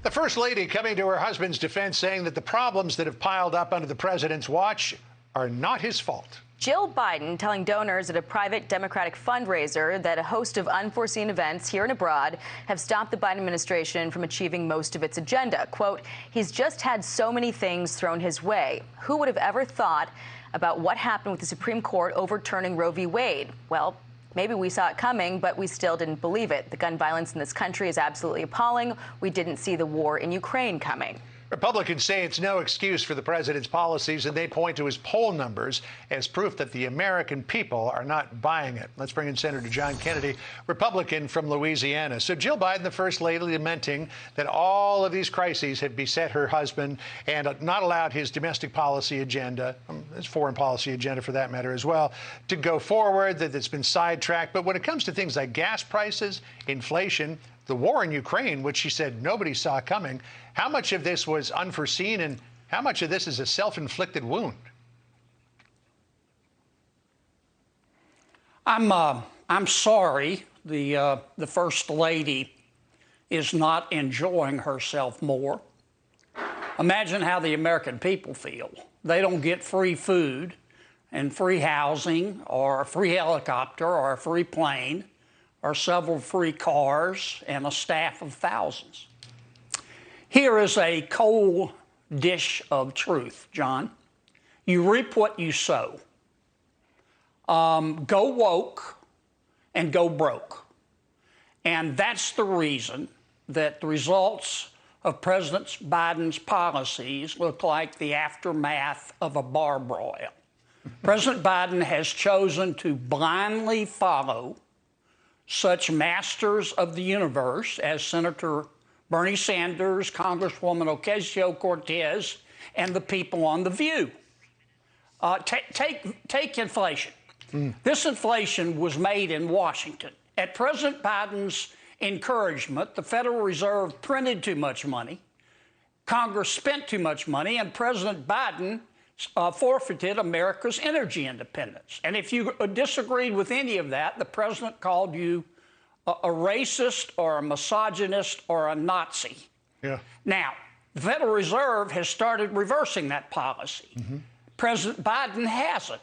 The First Lady coming to her husband's defense, saying that the problems that have piled up under the president's watch are not his fault. Jill Biden telling donors at a private Democratic fundraiser that a host of unforeseen events here and abroad have stopped the Biden administration from achieving most of its agenda. Quote, he's just had so many things thrown his way. Who would have ever thought about what happened with the Supreme Court overturning Roe v. Wade? Well, maybe we saw it coming, but we still didn't believe it. The gun violence in this country is absolutely appalling. We didn't see the war in Ukraine coming. Republicans say it's no excuse for the president's policies, and they point to his poll numbers as proof that the American people are not buying it. Let's bring in Senator John Kennedy, Republican from Louisiana. So Jill Biden, the First Lady, lamenting that all of these crises have beset her husband and not allowed his domestic policy agenda, his foreign policy agenda for that matter as well, to go forward, that it's been sidetracked. But when it comes to things like gas prices, inflation, the war in Ukraine, which she said nobody saw coming, how much of this was unforeseen and how much of this is a self-inflicted wound? I'm sorry the First Lady is not enjoying herself more. Imagine how the American people feel. They don't get free food and free housing or a free helicopter or a free plane or several free cars and a staff of thousands. Here is a cold dish of truth, John. You reap what you sow. Go woke and go broke. And that's the reason that the results of President Biden's policies look like the aftermath of a bar broil. President Biden has chosen to blindly follow such masters of the universe as Senator Bernie Sanders, Congresswoman Ocasio-Cortez, and the people on The View. Take inflation. This inflation was made in Washington. At President Biden's encouragement, the Federal Reserve printed too much money, Congress spent too much money, and President Biden forfeited America's energy independence. And if you disagreed with any of that, the president called you a racist or a misogynist or a Nazi. Yeah. Now, the Federal Reserve has started reversing that policy. President Biden hasn't.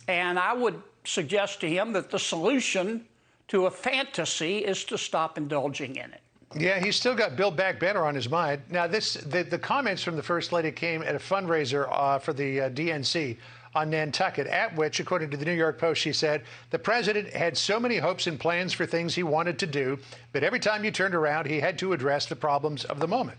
And I would suggest to him that the solution to a fantasy is to stop indulging in it. Yeah, he's still got Build Back Better on his mind. Now, the comments from the First Lady came at a fundraiser for the DNC on Nantucket, at which, according to the New York Post, she said, the president had so many hopes and plans for things he wanted to do, but every time you turned around, he had to address the problems of the moment.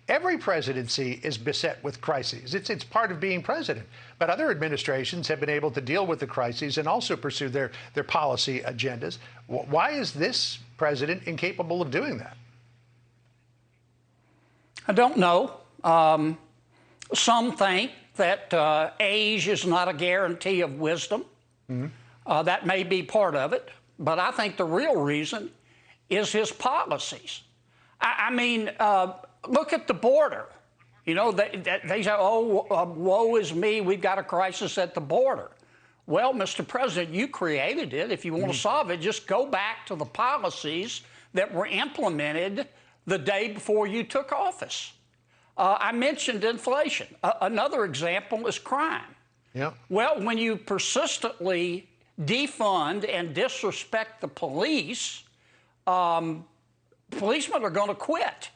Every presidency is beset with crises. It's part of being president. But other administrations have been able to deal with the crises and also pursue their policy agendas. Why is this president incapable of doing that? I don't know. Some think that age is not a guarantee of wisdom. That may be part of it. But I think the real reason is his policies. I mean, look at the border. You know, they say, oh, woe is me, we've got a crisis at the border. Well, Mr. President, you created it. If you want to solve it, just go back to the policies that were implemented the day before you took office. I mentioned inflation. Another example is crime. Yeah. Well, when you persistently defund and disrespect the police, policemen are going to quit.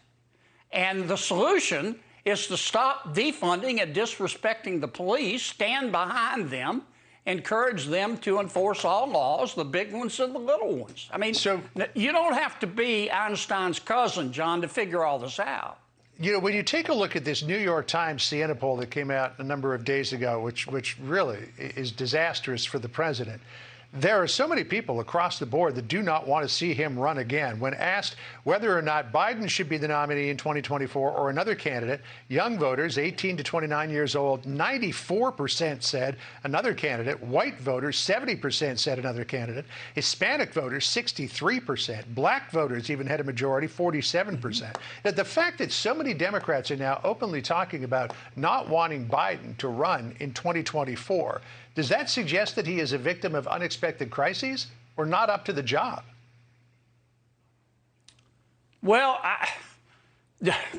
And the solution is to stop defunding and disrespecting the police, stand behind them, encourage them to enforce all laws, the big ones and the little ones. I mean, so you don't have to be Einstein's cousin, John, to figure all this out. You know, when you take a look at this New York Times Siena poll that came out a number of days ago, which really is disastrous for the president, there are so many people across the board that do not want to see him run again. When asked whether or not Biden should be the nominee in 2024 or another candidate, young voters, 18 to 29 years old, 94% said another candidate. White voters, 70% said another candidate. Hispanic voters, 63%. Black voters even had a majority, 47%. Now, the fact that so many Democrats are now openly talking about not wanting Biden to run in 2024, does that suggest that he is a victim of unexpected crises or not up to the job? Well,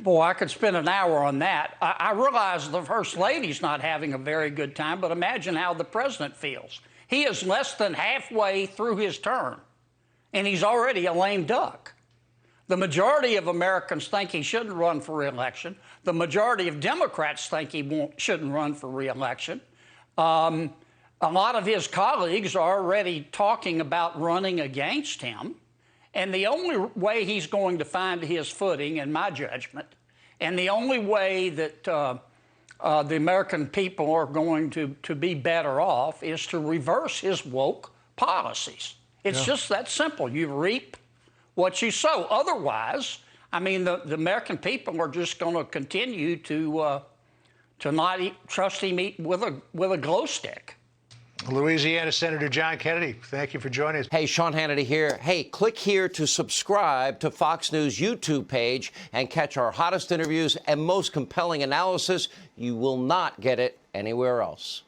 Boy, I could spend an hour on that. I realize the First Lady's not having a very good time, but imagine how the president feels. He is less than halfway through his term, and he's already a lame duck. The majority of Americans think he shouldn't run for re-election. The majority of Democrats think he shouldn't run for re-election. A lot of his colleagues are already talking about running against him. And the only way he's going to find his footing, in my judgment, and the only way that the American people are going to be better off is to reverse his woke policies. It's just that simple. You reap what you sow. Otherwise, I mean, the American people are just going to continue to not trust him with a glow stick. Louisiana Senator John Kennedy, thank you for joining us. Hey, Sean Hannity here. Hey, click here to subscribe to Fox News YouTube page and catch our hottest interviews and most compelling analysis. You will not get it anywhere else.